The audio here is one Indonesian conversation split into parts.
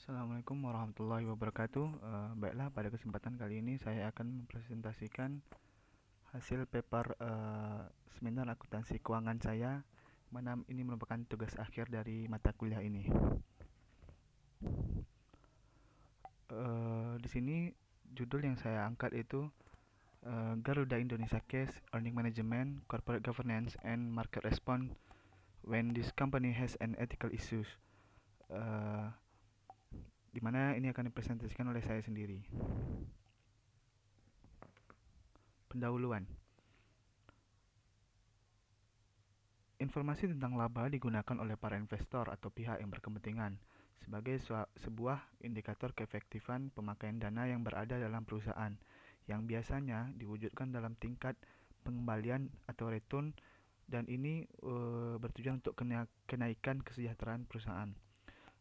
Assalamualaikum warahmatullahi wabarakatuh. Baiklah, pada kesempatan kali ini saya akan mempresentasikan hasil paper seminar akuntansi keuangan saya, mana ini merupakan tugas akhir dari mata kuliah ini. Di sini judul yang saya angkat itu Garuda Indonesia Case, Earning Management, Corporate Governance, and Market Response when this company has an ethical issues. Di mana ini akan dipresentasikan oleh saya sendiri. Pendahuluan. Informasi tentang laba digunakan oleh para investor atau pihak yang berkepentingan sebagai sebuah indikator keefektifan pemakaian dana yang berada dalam perusahaan, yang biasanya diwujudkan dalam tingkat pengembalian atau return, dan ini bertujuan untuk kenaikan kesejahteraan perusahaan.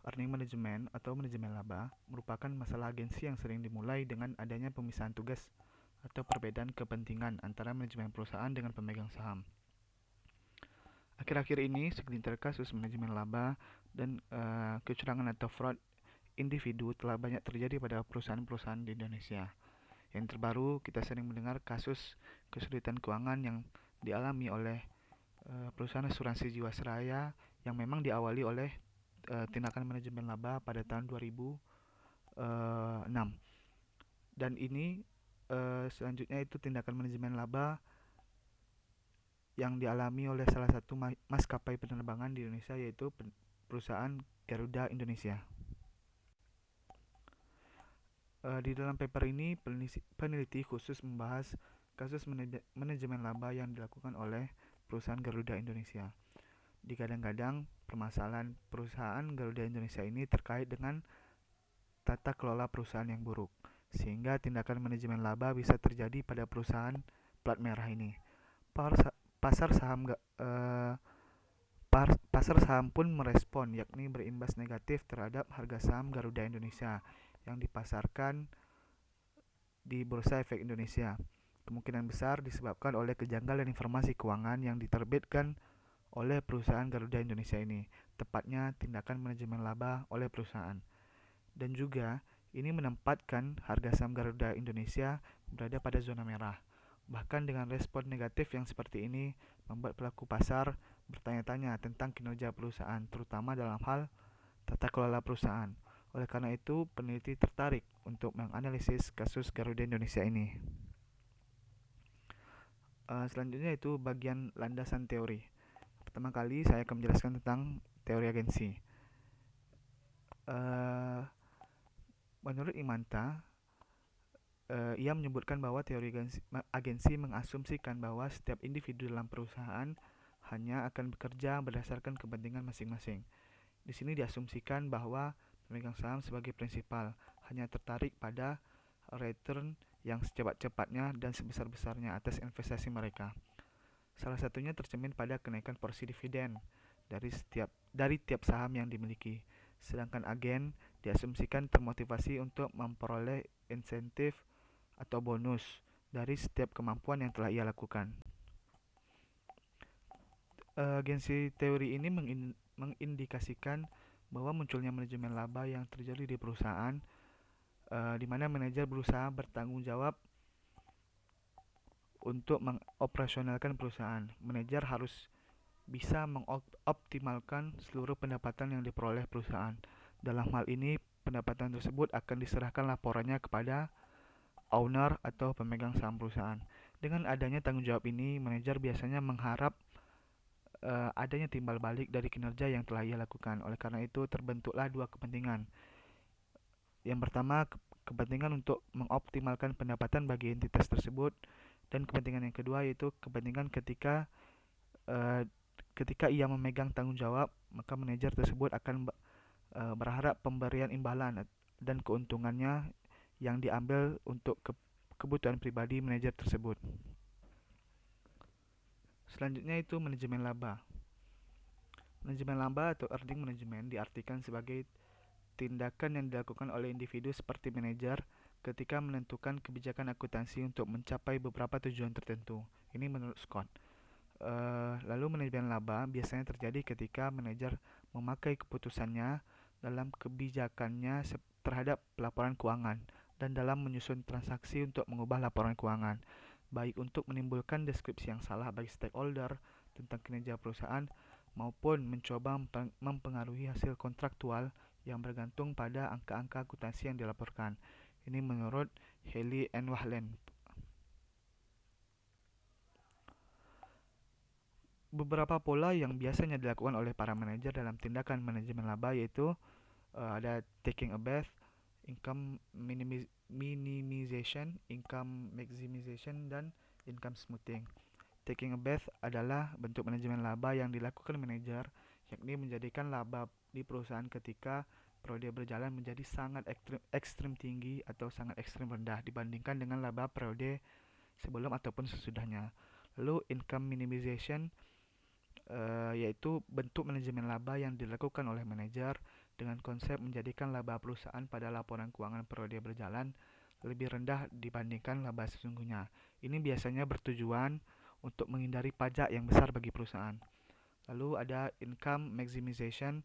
Earning management atau manajemen laba merupakan masalah agensi yang sering dimulai dengan adanya pemisahan tugas atau perbedaan kepentingan antara manajemen perusahaan dengan pemegang saham. Akhir-akhir ini, segelintir kasus manajemen laba dan kecurangan atau fraud individu telah banyak terjadi pada perusahaan-perusahaan di Indonesia. Yang terbaru, kita sering mendengar kasus kesulitan keuangan yang dialami oleh perusahaan asuransi Jiwasraya yang memang diawali oleh tindakan manajemen laba pada tahun 2006. Dan ini selanjutnya itu tindakan manajemen laba yang dialami oleh salah satu maskapai penerbangan di Indonesia, yaitu perusahaan Garuda Indonesia. Di dalam paper ini, peneliti khusus membahas kasus manajemen laba yang dilakukan oleh perusahaan Garuda Indonesia. Digadang-gadang, permasalahan perusahaan Garuda Indonesia ini terkait dengan tata kelola perusahaan yang buruk, sehingga tindakan manajemen laba bisa terjadi pada perusahaan plat merah ini. Pasar saham pun merespon, yakni berimbas negatif terhadap harga saham Garuda Indonesia yang dipasarkan di Bursa Efek Indonesia. Kemungkinan besar disebabkan oleh kejanggalan informasi keuangan yang diterbitkan oleh perusahaan Garuda Indonesia ini, tepatnya tindakan manajemen laba oleh perusahaan. Dan juga ini menempatkan harga saham Garuda Indonesia berada pada zona merah. Bahkan dengan respon negatif yang seperti ini membuat pelaku pasar bertanya-tanya tentang kinerja perusahaan, terutama dalam hal tata kelola perusahaan. Oleh karena itu, peneliti tertarik untuk menganalisis kasus Garuda Indonesia ini. Selanjutnya itu bagian landasan teori. Pertama kali saya akan menjelaskan tentang teori agensi. Menurut Imanta, ia menyebutkan bahwa teori agensi mengasumsikan bahwa setiap individu dalam perusahaan hanya akan bekerja berdasarkan kepentingan masing-masing. Di sini diasumsikan bahwa pemegang saham sebagai prinsipal hanya tertarik pada return yang secepat-cepatnya dan sebesar-besarnya atas investasi mereka. Salah satunya tercermin pada kenaikan porsi dividen dari tiap saham yang dimiliki. Sedangkan agen diasumsikan termotivasi untuk memperoleh insentif atau bonus dari setiap kemampuan yang telah ia lakukan. Agensi teori ini mengindikasikan bahwa munculnya manajemen laba yang terjadi di perusahaan, di mana manajer berusaha bertanggung jawab untuk mengoperasionalkan perusahaan. Manajer harus bisa mengoptimalkan seluruh pendapatan yang diperoleh perusahaan. Dalam hal ini, pendapatan tersebut akan diserahkan laporannya kepada owner atau pemegang saham perusahaan. Dengan adanya tanggung jawab ini, manajer biasanya mengharap adanya timbal balik dari kinerja yang telah ia lakukan. Oleh karena itu, terbentuklah dua kepentingan. Yang pertama, kepentingan untuk mengoptimalkan pendapatan bagi entitas tersebut, dan kepentingan yang kedua yaitu kepentingan ketika ia memegang tanggung jawab, maka manajer tersebut akan berharap pemberian imbalan dan keuntungannya yang diambil untuk kebutuhan pribadi manajer tersebut. Selanjutnya itu manajemen laba. Manajemen laba atau earning management diartikan sebagai tindakan yang dilakukan oleh individu seperti manajer ketika menentukan kebijakan akuntansi untuk mencapai beberapa tujuan tertentu. Ini menurut Scott. Lalu manajemen laba biasanya terjadi ketika manajer memakai keputusannya dalam kebijakannya terhadap pelaporan keuangan dan dalam menyusun transaksi untuk mengubah laporan keuangan, baik untuk menimbulkan deskripsi yang salah bagi stakeholder tentang kinerja perusahaan maupun mencoba mempengaruhi hasil kontraktual yang bergantung pada angka-angka akuntansi yang dilaporkan. Ini menurut Haley and Wahlen. Beberapa pola yang biasanya dilakukan oleh para manajer dalam tindakan manajemen laba yaitu ada taking a bath, income minimization, income maximization, dan income smoothing. Taking a bath adalah bentuk manajemen laba yang dilakukan manajer, yakni menjadikan laba di perusahaan ketika periode berjalan menjadi sangat ekstrim tinggi atau sangat ekstrim rendah dibandingkan dengan laba periode sebelum ataupun sesudahnya. Lalu income minimization yaitu bentuk manajemen laba yang dilakukan oleh manajer dengan konsep menjadikan laba perusahaan pada laporan keuangan periode berjalan lebih rendah dibandingkan laba sesungguhnya. Ini biasanya bertujuan untuk menghindari pajak yang besar bagi perusahaan. Lalu ada income maximization,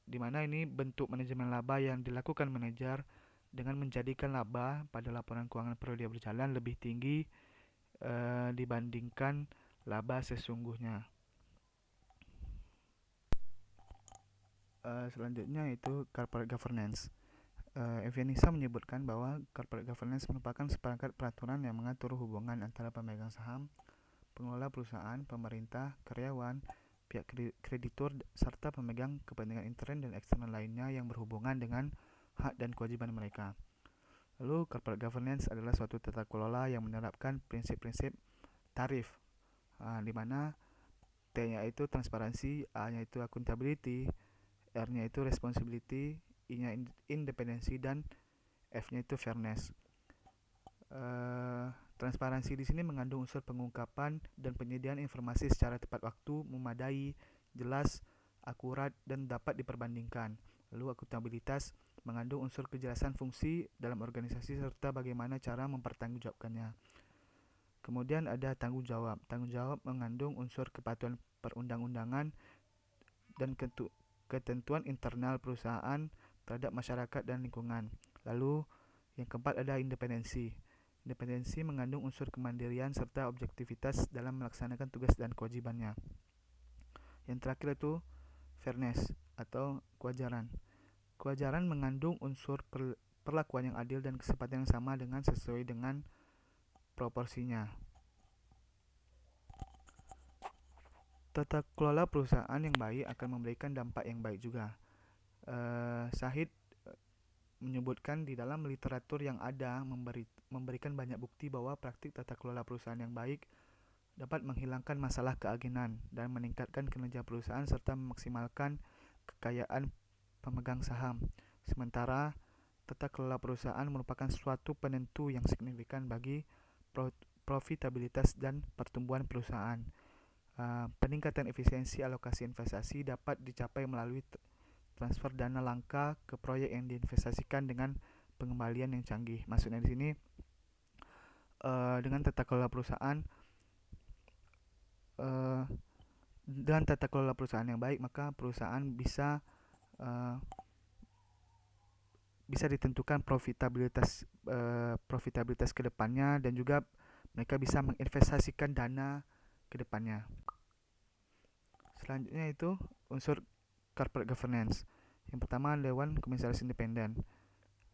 di mana ini bentuk manajemen laba yang dilakukan manajer dengan menjadikan laba pada laporan keuangan periode berjalan lebih tinggi dibandingkan laba sesungguhnya. Selanjutnya itu corporate governance. Evanisa menyebutkan bahwa corporate governance merupakan seperangkat peraturan yang mengatur hubungan antara pemegang saham, pengelola perusahaan, pemerintah, karyawan, pihak kreditur, serta pemegang kepentingan intern dan eksternal lainnya yang berhubungan dengan hak dan kewajiban mereka. Lalu, corporate governance adalah suatu tata kelola yang menerapkan prinsip-prinsip tarif, di mana T-nya itu transparansi, A-nya itu accountability, R-nya itu responsibility, I-nya independensi, dan F-nya itu fairness. Transparansi di sini mengandung unsur pengungkapan dan penyediaan informasi secara tepat waktu, memadai, jelas, akurat, dan dapat diperbandingkan. Lalu akuntabilitas mengandung unsur kejelasan fungsi dalam organisasi serta bagaimana cara mempertanggungjawabkannya. Kemudian ada tanggung jawab. Tanggung jawab mengandung unsur kepatuhan perundang-undangan dan ketentuan internal perusahaan terhadap masyarakat dan lingkungan. Lalu yang keempat ada independensi. Independensi mengandung unsur kemandirian serta objektivitas dalam melaksanakan tugas dan kewajibannya. Yang terakhir itu fairness atau kewajaran. Kewajaran mengandung unsur perlakuan yang adil dan kesempatan yang sama dengan sesuai dengan proporsinya. Tata kelola perusahaan yang baik akan memberikan dampak yang baik juga. Syahid menyebutkan di dalam literatur yang ada memberikan banyak bukti bahwa praktik tata kelola perusahaan yang baik dapat menghilangkan masalah keagenan dan meningkatkan kinerja perusahaan serta memaksimalkan kekayaan pemegang saham. Sementara tata kelola perusahaan merupakan suatu penentu yang signifikan bagi profitabilitas dan pertumbuhan perusahaan. Peningkatan efisiensi alokasi investasi dapat dicapai melalui transfer dana langka ke proyek yang diinvestasikan dengan pengembalian yang canggih. Maksudnya di sini dengan tata kelola perusahaan yang baik, maka perusahaan bisa ditentukan profitabilitas ke depannya dan juga mereka bisa menginvestasikan dana ke depannya. Selanjutnya itu unsur corporate governance. Yang pertama, Dewan Komisaris Independen.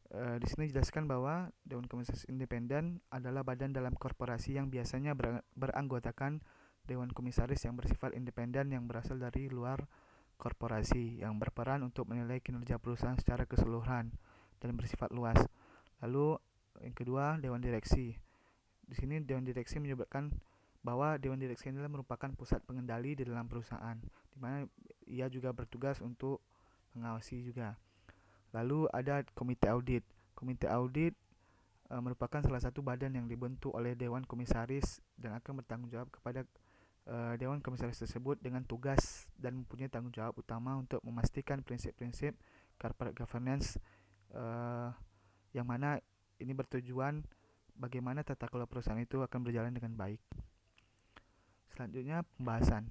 Di sini dijelaskan bahwa Dewan Komisaris Independen adalah badan dalam korporasi yang biasanya beranggotakan Dewan Komisaris yang bersifat independen yang berasal dari luar korporasi yang berperan untuk menilai kinerja perusahaan secara keseluruhan dan bersifat luas. Lalu yang kedua, Dewan Direksi. Di sini Dewan Direksi menyebutkan bahwa Dewan Direksi adalah merupakan pusat pengendali di dalam perusahaan, di mana ia juga bertugas untuk mengawasi juga. Lalu ada Komite Audit. Komite Audit merupakan salah satu badan yang dibentuk oleh Dewan Komisaris dan akan bertanggung jawab kepada Dewan Komisaris tersebut dengan tugas dan mempunyai tanggung jawab utama untuk memastikan prinsip-prinsip corporate governance yang mana ini bertujuan bagaimana tata kelola perusahaan itu akan berjalan dengan baik. Selanjutnya pembahasan.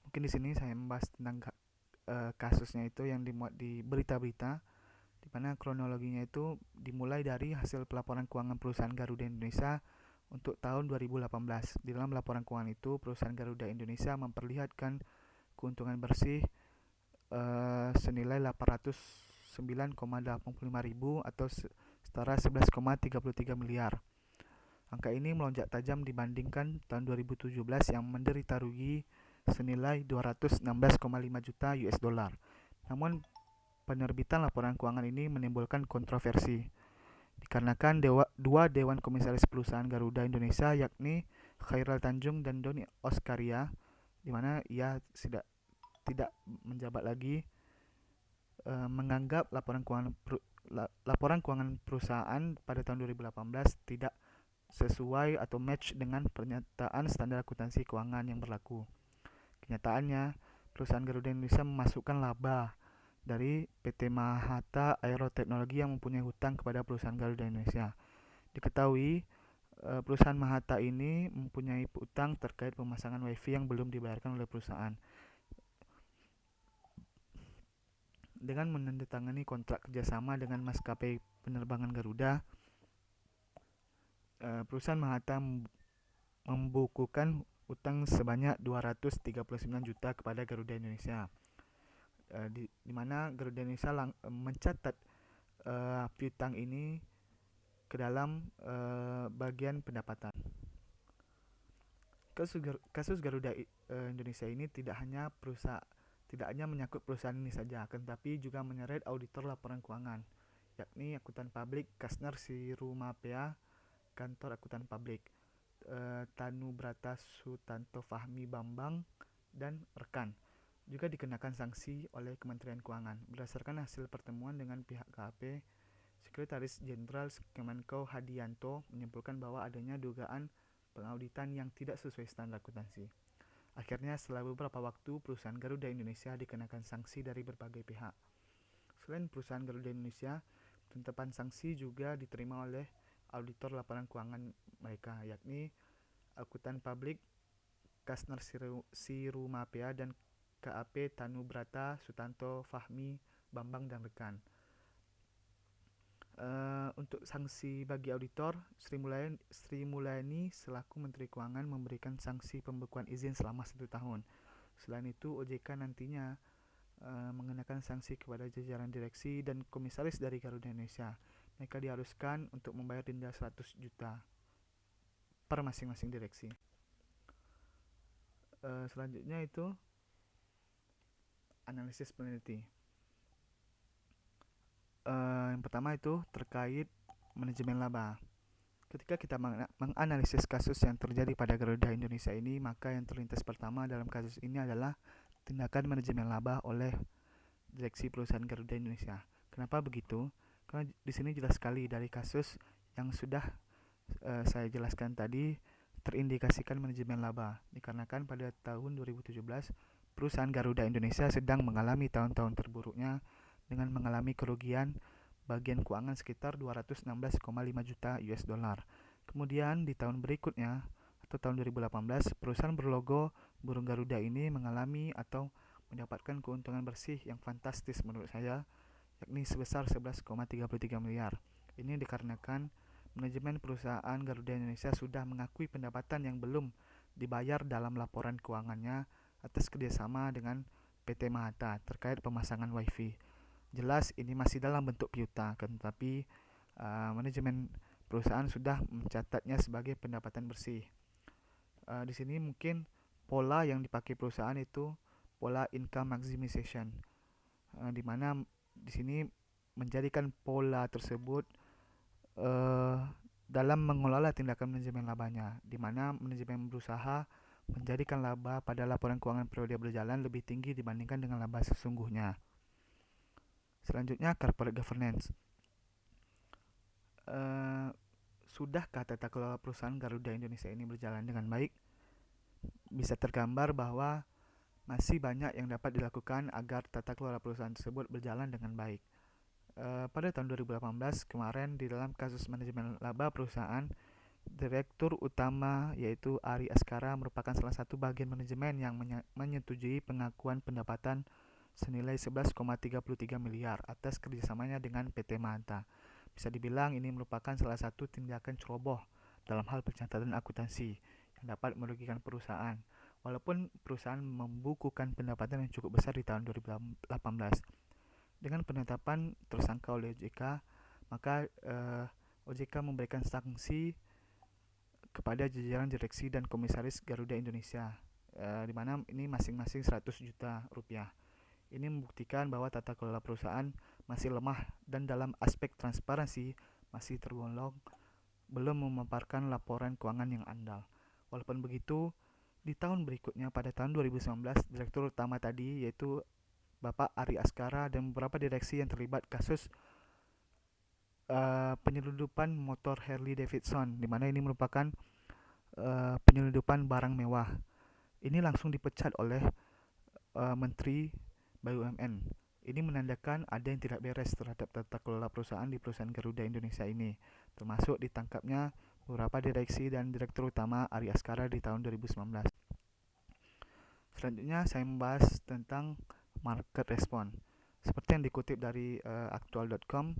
Mungkin di sini saya membahas tentang kasusnya itu yang dimuat di berita-berita, di mana kronologinya itu dimulai dari hasil pelaporan keuangan perusahaan Garuda Indonesia untuk tahun 2018. Di dalam laporan keuangan itu, perusahaan Garuda Indonesia memperlihatkan keuntungan bersih senilai 809,85 ribu atau setara 11,33 miliar. Angka ini melonjak tajam dibandingkan tahun 2017 yang menderita rugi senilai 216,5 juta US dollar. Namun penerbitan laporan keuangan ini menimbulkan kontroversi dikarenakan dua dewan komisaris perusahaan Garuda Indonesia, yakni Khairul Tanjung dan Doni Oskaria, di mana ia tidak menjabat lagi, menganggap laporan keuangan perusahaan pada tahun 2018 tidak sesuai atau match dengan pernyataan standar akuntansi keuangan yang berlaku. Kenyataannya, perusahaan Garuda Indonesia memasukkan laba dari PT Mahata Aeroteknologi yang mempunyai hutang kepada perusahaan Garuda Indonesia. Diketahui, perusahaan Mahata ini mempunyai hutang terkait pemasangan WiFi yang belum dibayarkan oleh perusahaan. Dengan menandatangani kontrak kerjasama dengan maskapai penerbangan Garuda, perusahaan Mahata membukukan utang sebanyak 239 juta kepada Garuda Indonesia, di mana Garuda Indonesia mencatat piutang ini ke dalam bagian pendapatan. Kasus Garuda Indonesia ini tidak hanya menyangkut perusahaan ini saja, akan tetapi juga menyeret auditor laporan keuangan, yakni akuntan publik Kasner Sirumapea, kantor akuntan publik Tanu Brata Sutanto Fahmi Bambang, dan rekan. Juga dikenakan sanksi oleh Kementerian Keuangan. Berdasarkan hasil pertemuan dengan pihak KAP, Sekretaris Jenderal Kemenko Hadianto menyimpulkan bahwa adanya dugaan pengauditan yang tidak sesuai standar akuntansi. Akhirnya, setelah beberapa waktu, perusahaan Garuda Indonesia dikenakan sanksi dari berbagai pihak. Selain perusahaan Garuda Indonesia, penetapan sanksi juga diterima oleh auditor laporan keuangan mereka, yakni akuntan publik Kasner Sirumapea dan KAP Tanu Brata Sutanto Fahmi Bambang dan rekan. Untuk sanksi bagi auditor, Sri Mulyani selaku Menteri Keuangan memberikan sanksi pembekuan izin selama 1 tahun. Selain itu, OJK nantinya mengenakan sanksi kepada jajaran direksi dan komisaris dari Garuda Indonesia. Mereka diharuskan untuk membayar denda 100 juta per masing-masing direksi. Selanjutnya itu analisis peneliti. Yang pertama itu terkait manajemen laba. Ketika kita menganalisis kasus yang terjadi pada Garuda Indonesia ini, maka yang terlintas pertama dalam kasus ini adalah tindakan manajemen laba oleh direksi perusahaan Garuda Indonesia. Kenapa begitu? Karena di sini jelas sekali dari kasus yang sudah saya jelaskan tadi, terindikasikan manajemen laba dikarenakan pada tahun 2017 perusahaan Garuda Indonesia sedang mengalami tahun-tahun terburuknya dengan mengalami kerugian bagian keuangan sekitar 216,5 juta US dollar. Kemudian di tahun berikutnya atau tahun 2018, perusahaan berlogo burung Garuda ini mengalami atau mendapatkan keuntungan bersih yang fantastis menurut saya, yakni sebesar 11,33 miliar. Ini dikarenakan manajemen perusahaan Garuda Indonesia sudah mengakui pendapatan yang belum dibayar dalam laporan keuangannya atas kerjasama dengan PT Mahata terkait pemasangan WiFi. Jelas ini masih dalam bentuk piutang, tetapi manajemen perusahaan sudah mencatatnya sebagai pendapatan bersih. Di sini mungkin pola yang dipakai perusahaan itu pola income maximization, di mana di sini menjadikan pola tersebut dalam mengelola tindakan manajemen labanya, di mana manajemen berusaha menjadikan laba pada laporan keuangan periode berjalan lebih tinggi dibandingkan dengan laba sesungguhnya. Selanjutnya, corporate governance. Sudahkah tata kelola perusahaan Garuda Indonesia ini berjalan dengan baik? Bisa tergambar bahwa masih banyak yang dapat dilakukan agar tata kelola perusahaan tersebut berjalan dengan baik. Pada tahun 2018 kemarin, di dalam kasus manajemen laba perusahaan, Direktur Utama yaitu Ari Askara merupakan salah satu bagian manajemen yang menyetujui pengakuan pendapatan senilai 11,33 miliar atas kerjasamanya dengan PT Manta. Bisa dibilang ini merupakan salah satu tindakan ceroboh dalam hal pencatatan akuntansi yang dapat merugikan perusahaan. Walaupun perusahaan membukukan pendapatan yang cukup besar di tahun 2018. Dengan penetapan tersangka oleh OJK, maka OJK memberikan sanksi kepada jajaran direksi dan komisaris Garuda Indonesia, di mana ini masing-masing 100 juta rupiah. Ini membuktikan bahwa tata kelola perusahaan masih lemah dan dalam aspek transparansi masih tergolong belum memaparkan laporan keuangan yang andal. Walaupun begitu, di tahun berikutnya pada tahun 2019, direktur utama tadi yaitu Bapak Ari Askara dan beberapa direksi yang terlibat kasus penyelundupan motor Harley Davidson, di mana ini merupakan penyelundupan barang mewah. Ini langsung dipecat oleh Menteri BUMN. Ini menandakan ada yang tidak beres terhadap tata kelola perusahaan di perusahaan Garuda Indonesia ini, termasuk ditangkapnya beberapa direksi dan direktur utama Ari Askara di tahun 2019. Selanjutnya saya membahas tentang market response. Seperti yang dikutip dari aktual.com,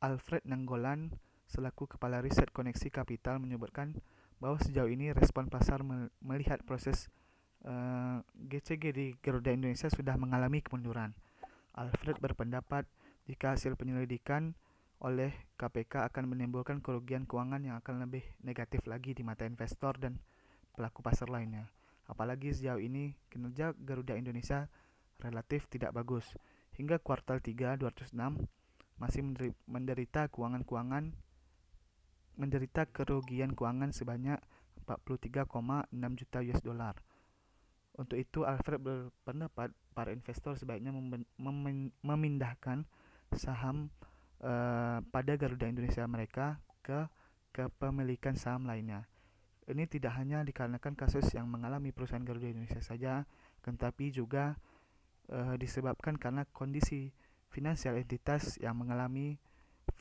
Alfred Nanggolan selaku Kepala Riset Koneksi Kapital menyebutkan bahwa sejauh ini respon pasar melihat proses GCG di Garuda Indonesia sudah mengalami kemunduran. Alfred berpendapat jika hasil penyelidikan oleh KPK akan menimbulkan kerugian keuangan yang akan lebih negatif lagi di mata investor dan pelaku pasar lainnya. Apalagi sejauh ini kinerja Garuda Indonesia relatif tidak bagus. Hingga kuartal 3 2006 masih menderita kerugian keuangan sebanyak 43,6 juta US dollar. Untuk itu, Alfred berpendapat para investor sebaiknya memindahkan saham pada Garuda Indonesia mereka ke kepemilikan saham lainnya. Ini tidak hanya dikarenakan kasus yang mengalami perusahaan Garuda Indonesia saja, tetapi juga disebabkan karena kondisi finansial entitas yang mengalami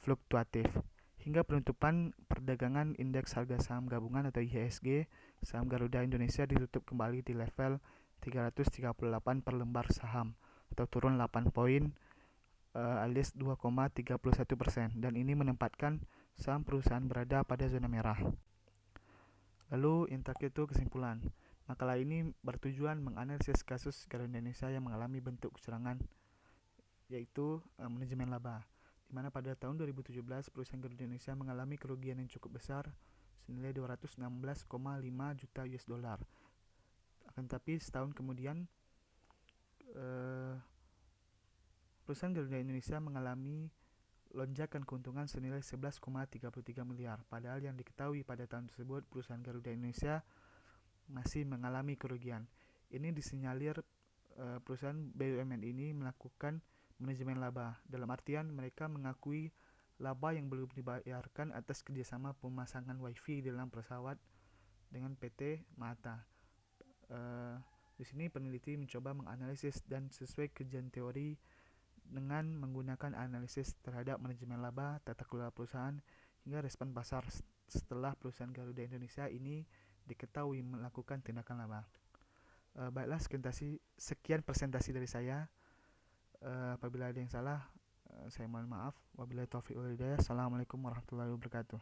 fluktuatif. Hingga penutupan perdagangan indeks harga saham gabungan atau IHSG, saham Garuda Indonesia ditutup kembali di level 338 per lembar saham atau turun 8 poin alias 2,31%, dan ini menempatkan saham perusahaan berada pada zona merah. Lalu yang terakhir itu kesimpulan. Makalah ini bertujuan menganalisis kasus Garuda Indonesia yang mengalami bentuk kecurangan, yaitu manajemen laba, di mana pada tahun 2017 perusahaan Garuda Indonesia mengalami kerugian yang cukup besar senilai 216,5 juta US dollar. Akan tetapi setahun kemudian perusahaan Garuda Indonesia mengalami lonjakan keuntungan senilai 11,33 miliar. Padahal yang diketahui pada tahun tersebut perusahaan Garuda Indonesia masih mengalami kerugian. Ini disinyalir perusahaan BUMN ini melakukan manajemen laba, dalam artian mereka mengakui laba yang belum dibayarkan atas kerjasama pemasangan wifi di dalam pesawat dengan PT Mata. Di sini peneliti mencoba menganalisis dan sesuai kajian teori dengan menggunakan analisis terhadap manajemen laba, tata kelola perusahaan, hingga respon pasar setelah perusahaan Garuda Indonesia ini diketahui melakukan tindakan laba. Baiklah, sekian presentasi dari saya. Apabila ada yang salah, saya mohon maaf. Wabillahi taufiq wal hidayah. Assalamualaikum warahmatullahi wabarakatuh.